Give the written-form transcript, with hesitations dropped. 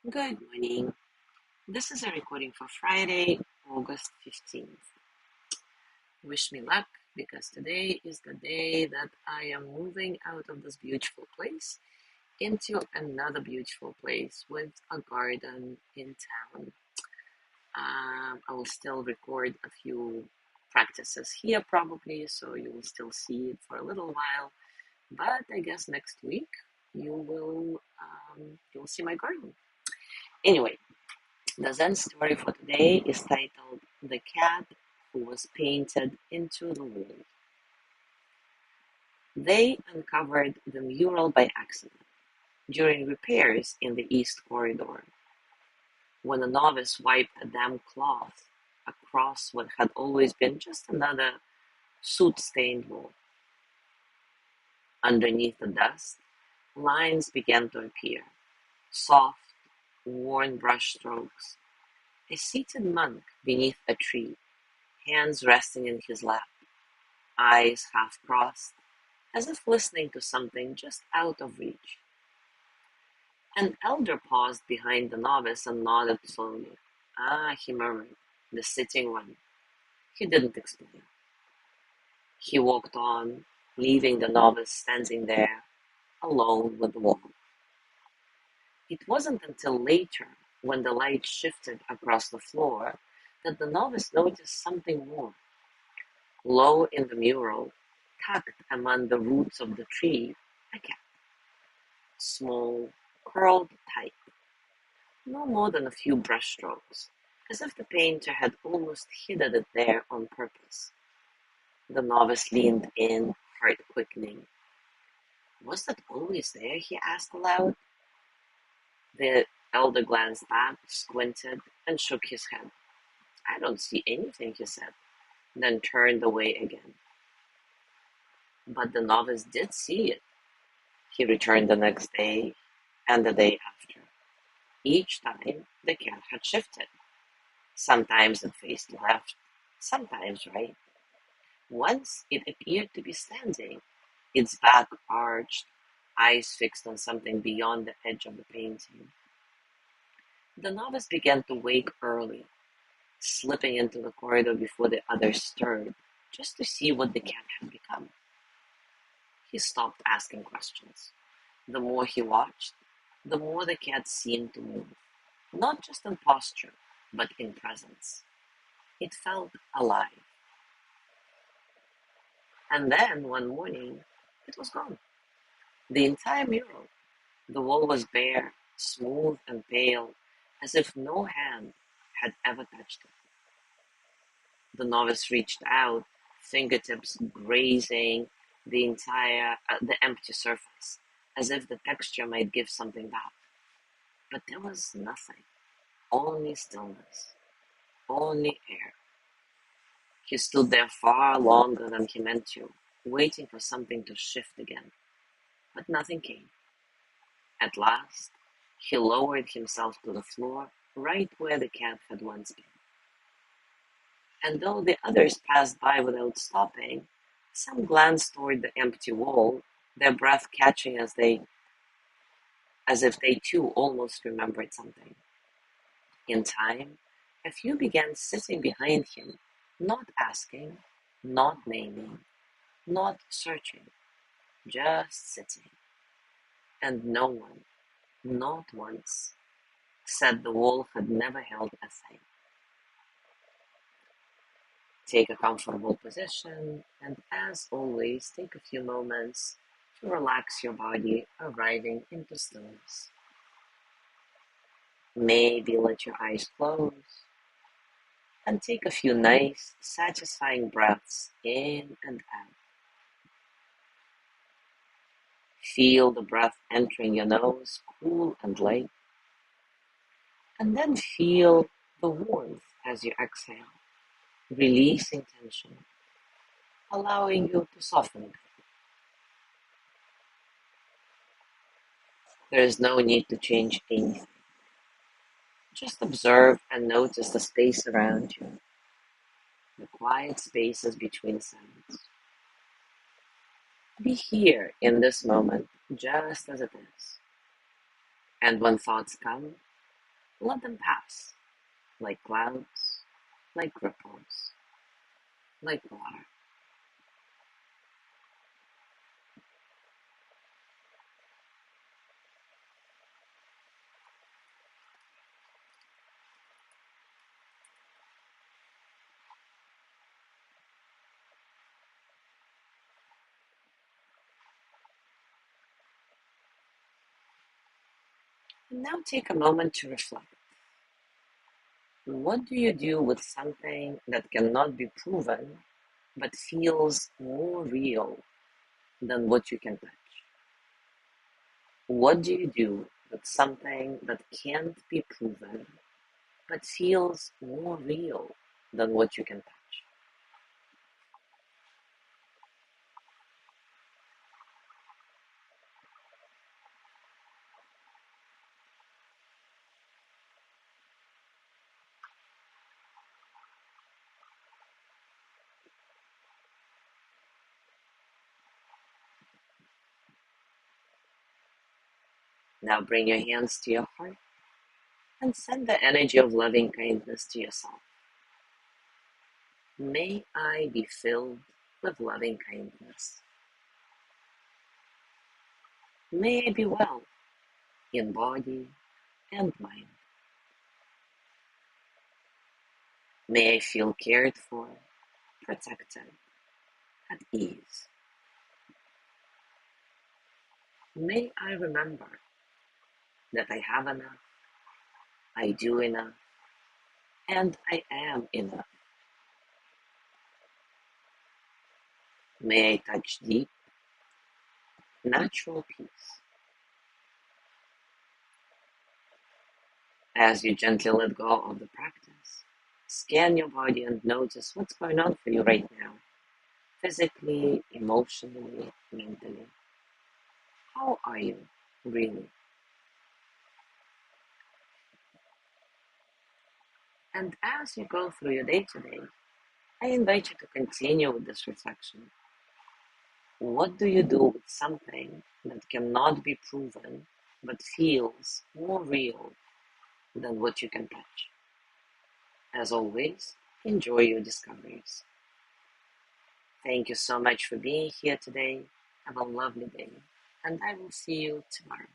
Good morning. This is a recording for Friday, August 15th. Wish me luck because today is the day that I am moving out of this beautiful place into another beautiful place with a garden in town. I will still record a few practices here probably, so you will still see it for a little while. But I guess next week you'll see my garden. Anyway, the Zen story for today is titled The Cat Who Was Painted into the Wall. They uncovered the mural by accident during repairs in the East Corridor, when a novice wiped a damp cloth across what had always been just another soot-stained wall. Underneath the dust, lines began to appear, soft, worn brushstrokes. A seated monk beneath a tree, hands resting in his lap, eyes half crossed, as if listening to something just out of reach. An elder paused behind the novice and nodded slowly. Ah, he murmured, the sitting one. He didn't explain. He walked on, leaving the novice standing there, alone with the wall. It wasn't until later, when the light shifted across the floor, that the novice noticed something more. Low in the mural, tucked among the roots of the tree, a cat. Small, curled tight, no more than a few brushstrokes, as if the painter had almost hidden it there on purpose. The novice leaned in, heart quickening. Was that always there? He asked aloud. The elder glanced back, squinted, and shook his head. I don't see anything, he said, then turned away again. But the novice did see it. He returned the next day and the day after. Each time, the cat had shifted. Sometimes it faced left, sometimes right. Once it appeared to be standing, its back arched, eyes fixed on something beyond the edge of the painting. The novice began to wake early, slipping into the corridor before the others stirred, just to see what the cat had become. He stopped asking questions. The more he watched, the more the cat seemed to move, not just in posture, but in presence. It felt alive. And then, one morning, it was gone. The entire mural. The wall was bare, smooth and pale, as if no hand had ever touched it. The novice reached out, fingertips grazing the empty surface, as if the texture might give something back. But there was nothing, only stillness, only air. He stood there far longer than he meant to, waiting for something to shift again. But nothing came. At last, he lowered himself to the floor, right where the cat had once been. And though the others passed by without stopping, some glanced toward the empty wall, their breath catching as if they too almost remembered something. In time, a few began sitting behind him, not asking, not naming, not searching, just sitting. And no one, not once, said the wall had never held a thing. Take a comfortable position, and as always, take a few moments to relax your body, arriving into stillness. Maybe let your eyes close and take a few nice, satisfying breaths in and out. Feel the breath entering your nose, cool and light, and then feel the warmth as you exhale, releasing tension, allowing you to soften. There is no need to change anything. Just observe and notice the space around you, the quiet spaces between sounds. Be here in this moment, just as it is. And when thoughts come, Let them pass, like clouds, like ripples, like water. And now take a moment to reflect. What do you do with something that cannot be proven but feels more real than what you can touch? What do you do with something that can't be proven but feels more real than what you can touch? Now bring your hands to your heart and send the energy of loving kindness to yourself. May I be filled with loving kindness. May I be well in body and mind. May I feel cared for, protected, at ease. May I remember that I have enough, I do enough, and I am enough. May I touch deep, natural peace. As you gently let go of the practice, scan your body and notice what's going on for you right now, physically, emotionally, mentally. How are you, really? And as you go through your day today, I invite you to continue with this reflection. What do you do with something that cannot be proven but feels more real than what you can touch? As always, enjoy your discoveries. Thank you so much for being here today. Have a lovely day, and I will see you tomorrow.